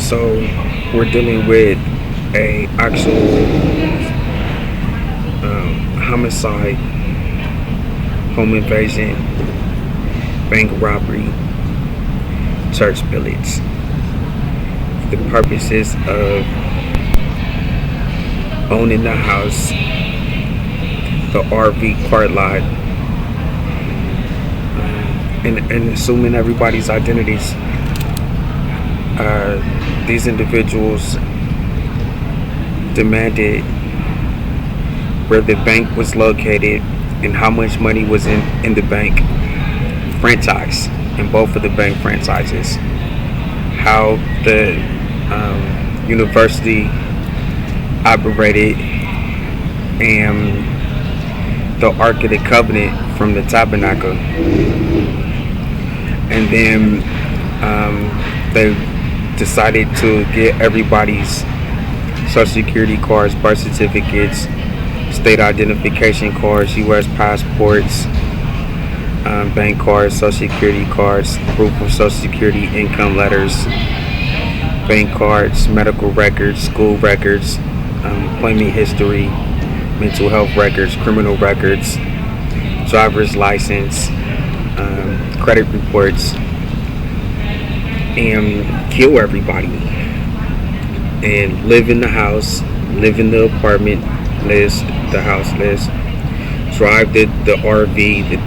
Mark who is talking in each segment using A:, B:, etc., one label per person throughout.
A: So we're dealing with a actual homicide, home invasion, bank robbery, church pillage. The purposes of owning the house, the RV car lot, and assuming everybody's identities. These individuals demanded where the bank was located and how much money was in the bank franchise, in both of the bank franchises, how the university operated, and the Ark of the Covenant from the tabernacle. And then they decided to get everybody's social security cards, birth certificates, state identification cards, U.S. passports, bank cards, social security cards, proof of social security, income letters, bank cards, medical records, school records, employment history, mental health records, criminal records, driver's license, credit reports, and kill everybody and live in the house, live in the apartment list, the house list, drive the RV, the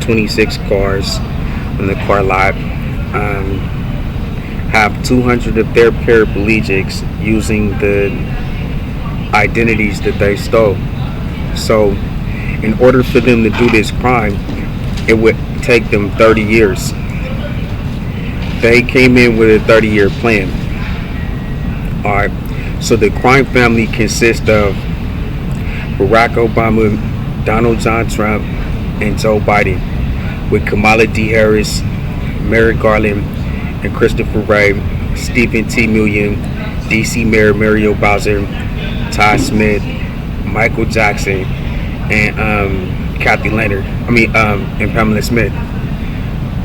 A: 26 cars in the car lot, have 200 of their paraplegics using the identities that they stole. So in order for them to do this crime, it would take them 30 years. They came in with a 30-year plan. Alright, so the crime family consists of Barack Obama, Donald John Trump, and Joe Biden, with Kamala D. Harris, Merrick Garland, and Christopher Wray, Stephen T. Million, D.C. Mayor Muriel Bowser, Todd Smith, Michael Jackson, and Kathy Leonard. And Pamela Smith.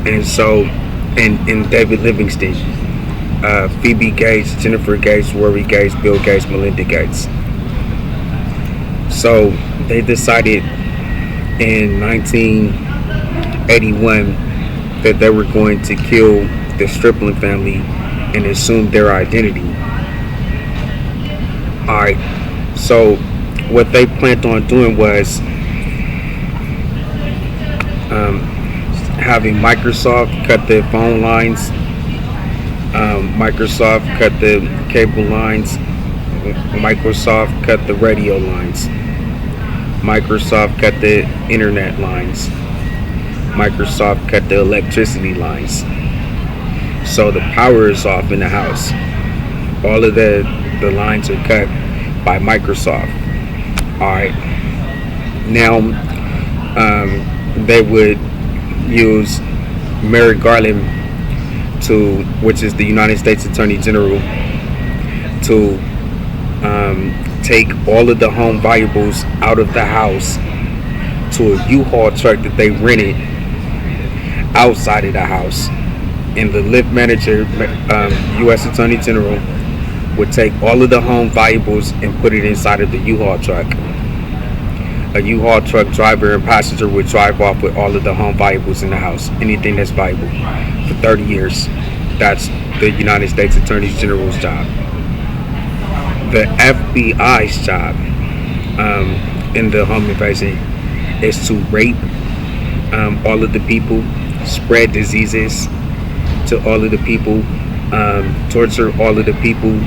A: And so, and David Livingston, Phoebe Gates, Jennifer Gates, Rory Gates, Bill Gates, Melinda Gates. So they decided in 1981 that they were going to kill the Stripling family and assume their identity. Alright, so what they planned on doing was having Microsoft cut the phone lines, Microsoft cut the cable lines, Microsoft cut the radio lines, Microsoft cut the internet lines, Microsoft cut the electricity lines. So the power is off in the house. All of the lines are cut by Microsoft. Alright. Now they would use Merrick Garland, which is the United States Attorney General, to take all of the home valuables out of the house to a U-Haul truck that they rented outside of the house. And the lift manager, U.S. Attorney General, would take all of the home valuables and put it inside of the U-Haul truck. A U-Haul truck driver and passenger would drive off with all of the home valuables in the house, anything that's valuable, for 30 years. That's the United States Attorney General's job. The FBI's job in the home invasion is to rape all of the people, spread diseases to all of the people, torture all of the people,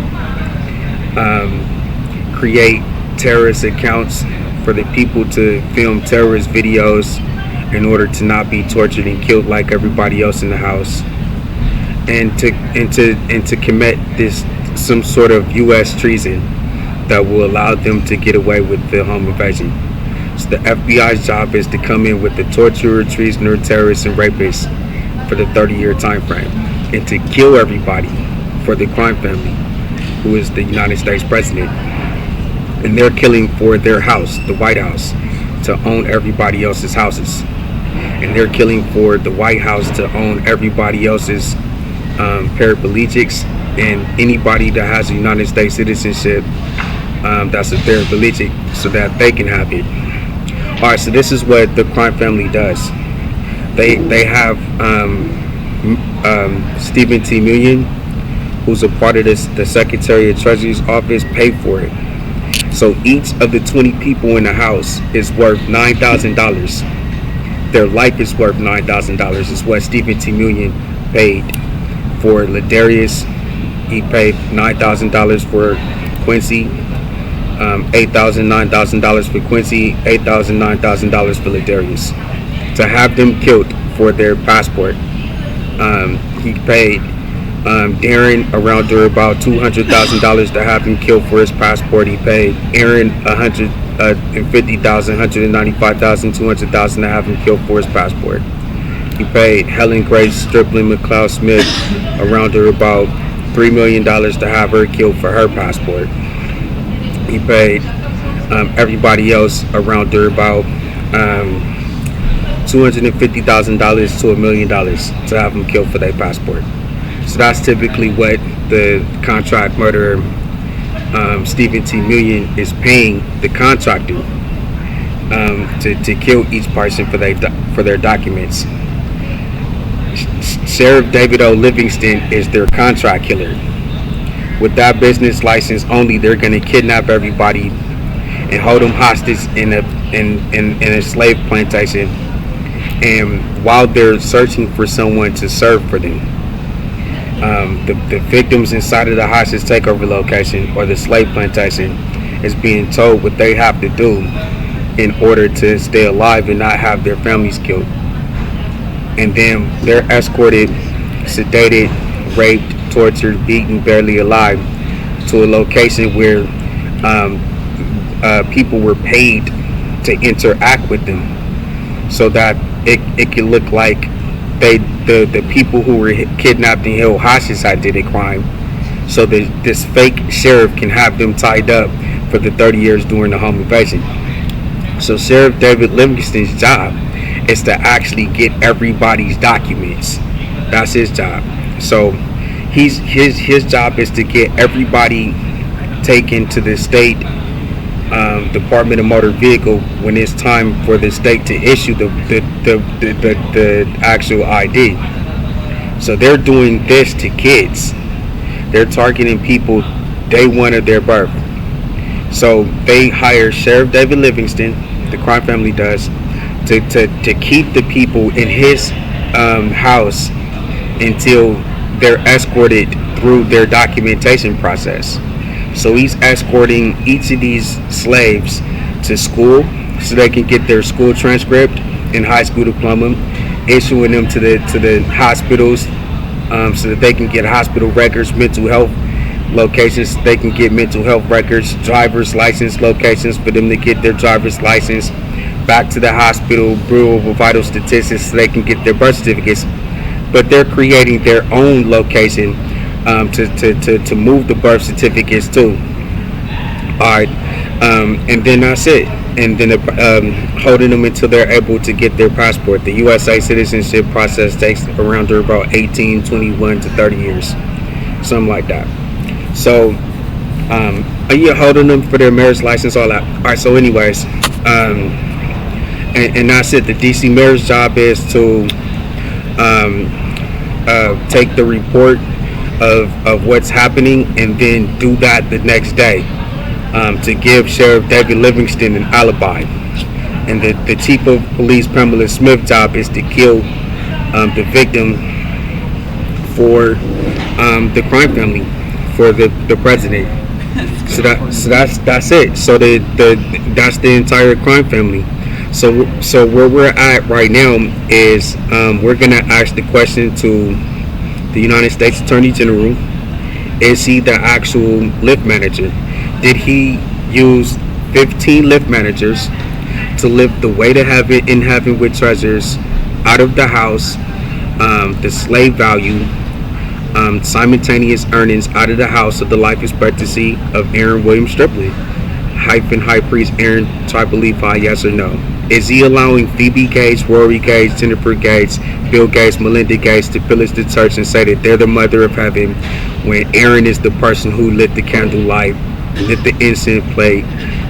A: create terrorist accounts for the people to film terrorist videos in order to not be tortured and killed like everybody else in the house, and to commit this some sort of U.S. treason that will allow them to get away with the home invasion. So the FBI's job is to come in with the torturer, treasoner, terrorists, and rapists for the 30-year time frame, and to kill everybody for the crime family, who is the United States president. And they're killing for their house, the White House, to own everybody else's houses. And they're killing for the White House to own everybody else's paraplegics and anybody that has a United States citizenship, that's a religion, so that they can have it. All right, so this is what the crime family does. They have Stephen T. Million, who's a part of the Secretary of Treasury's office, pay for it. So each of the 20 people in the house is worth $9,000. Their life is worth $9,000. Is what Stephen T. Million paid for Ladarius. He paid $9,000 for Quincy, $9,000 for Quincy, $9,000 for Ladarius, to have them killed for their passport. He paid Darren around about $200,000 to have him killed for his passport. He paid Aaron $150,000, $195,000, $200,000 to have him killed for his passport. He paid Helen Grace Stripling McLeod Smith around about $3 million to have her killed for her passport. He paid everybody else around about $250,000 to $1 million to have them killed for their passport. So that's typically what the contract murderer Stephen T. Million is paying the contractor to kill each person for their documents. Sheriff David O. Livingston is their contract killer. With that business license only, they're going to kidnap everybody and hold them hostage in a slave plantation. And while they're searching for someone to serve for them, the victims inside of the hostage takeover location or the slave plantation is being told what they have to do in order to stay alive and not have their families killed. And then they're escorted, sedated, raped, tortured, beaten, barely alive to a location where people were paid to interact with them, so that it could look like the people who were kidnapped and held hostage had did a crime, so that this fake sheriff can have them tied up for the 30 years during the home invasion. So Sheriff David Livingston's job is to actually get everybody's documents. That's his job. So his job is to get everybody taken to the state Department of Motor Vehicle when it's time for the state to issue the actual ID. So they're doing this to kids. They're targeting people day one of their birth. So they hire Sheriff David Livingston, the crime family does, to keep the people in his house until they're escorted through their documentation process. So he's escorting each of these slaves to school so they can get their school transcript and high school diploma, issuing them to the hospitals so that they can get hospital records, mental health locations, they can get mental health records, driver's license locations for them to get their driver's license, back to the hospital, Bureau of Vital Statistics so they can get their birth certificates. But they're creating their own location to move the birth certificates to. Alright, and then that's it. And then holding them until they're able to get their passport. The USA citizenship process takes around about 18, 21 to 30 years. Something like that. So, you're holding them for their marriage license, all that. Alright, so anyways, and that's it. The DC mayor's job is to take the report of what's happening and then do that the next day to give Sheriff David Livingston an alibi. And the chief of police Pamela Smith's job is to kill the victim for the crime family, for the president. So that's it. So that's the entire crime family. So where we're at right now is we're gonna ask the question to the United States Attorney General: is he the actual lift manager? Did he use 15 lift managers to lift the way to heaven in heaven with treasures out of the house, the slave value, simultaneous earnings out of the house of the life expectancy of Aaron William Stripley, hyphen high priest Aaron Triple Levi, yes or no? Is he allowing Phoebe Gates, Rory Gates, Jennifer Gates, Bill Gates, Melinda Gates to pillage the church and say that they're the mother of heaven when Aaron is the person who lit the candlelight, lit the incense plate,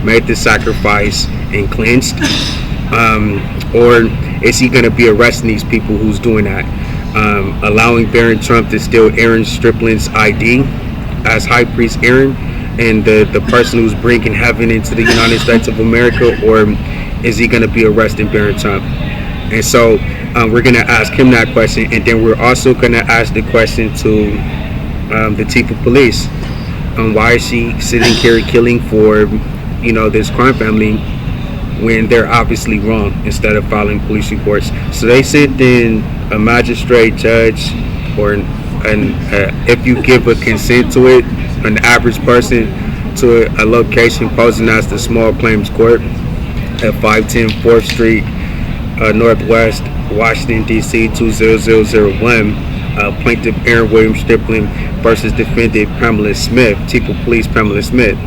A: made the sacrifice, and cleansed? Or is he going to be arresting these people who's doing that? Allowing Baron Trump to steal Aaron Stripling's ID as High Priest Aaron and the person who's bringing heaven into the United States of America? Or is he going to be arresting Baron Trump? And so we're going to ask him that question, and then we're also going to ask the question to the chief of police. Why is she sitting here killing for, this crime family when they're obviously wrong, instead of filing police reports? So they sent in a magistrate judge, and if you give a consent to it, an average person, to a location posing as the Small Claims Court at 510 4th Street, Northwest, Washington, D.C. 20001. Plaintiff Aaron William Stripling versus defendant Pamela Smith, Chief of Police Pamela Smith,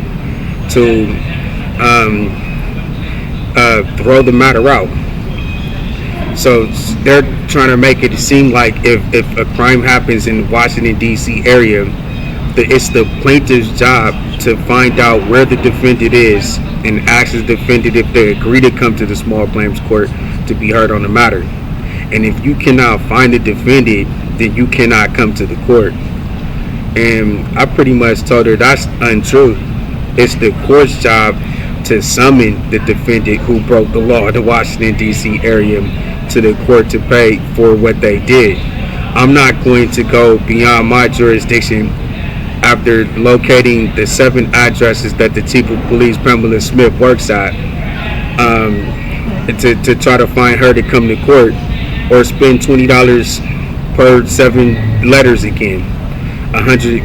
A: to throw the matter out. So they're trying to make it seem like if a crime happens in the Washington, D.C. area, it's the plaintiff's job to find out where the defendant is and ask the defendant if they agree to come to the Small Claims Court to be heard on the matter. And if you cannot find the defendant, then you cannot come to the court. And I pretty much told her that's untrue. It's the court's job to summon the defendant who broke the law in the Washington, D.C. area to the court to pay for what they did. I'm not going to go beyond my jurisdiction after locating the 7 addresses that the Chief of Police Pamela Smith works at, to try to find her to come to court, or spend $20 per 7 letters again.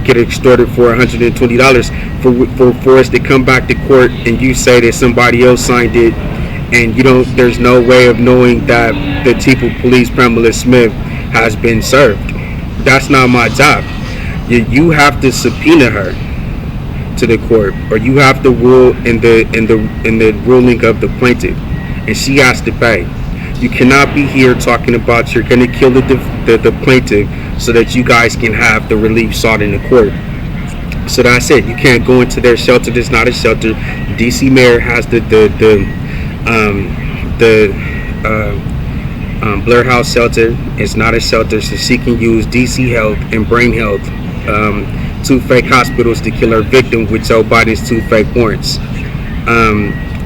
A: Get extorted for $120 for us to come back to court, and you say that somebody else signed it, and there's no way of knowing that the Chief of Police Pamela Smith has been served. That's not my job. You have to subpoena her to the court, or you have to rule in the ruling of the plaintiff, and she has to pay. You cannot be here talking about you're going to kill the plaintiff so that you guys can have the relief sought in the court. So that's it. You can't go into their shelter. There's not a shelter. DC mayor has the Blair House shelter. It's not a shelter, so she can use DC Health and Brain Health, 2 fake hospitals, to kill her victim with Joe Biden's 2 fake warrants.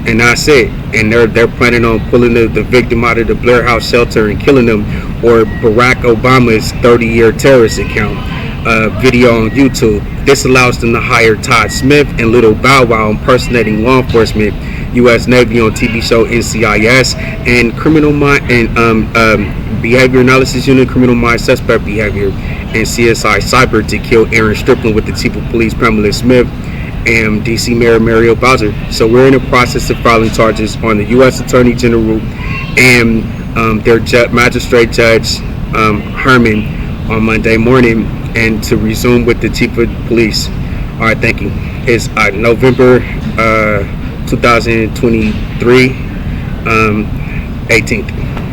A: And that's it. And they're planning on pulling the victim out of the Blair House shelter and killing them, or Barack Obama's 30-year terrorist account video on YouTube. This allows them to hire Todd Smith and Little Bow Wow impersonating law enforcement, U.S. Navy on TV show NCIS, and criminal mind and behavior analysis unit, criminal mind suspect behavior, and CSI Cyber to kill Aaron Stripling with the Chief of Police Pamela Smith and DC Mayor Muriel. So we're in the process of filing charges on the U.S. Attorney General and their magistrate judge Hermann on Monday morning, and to resume with the Chief of Police. All right, thank you. It's November 2023, 18th.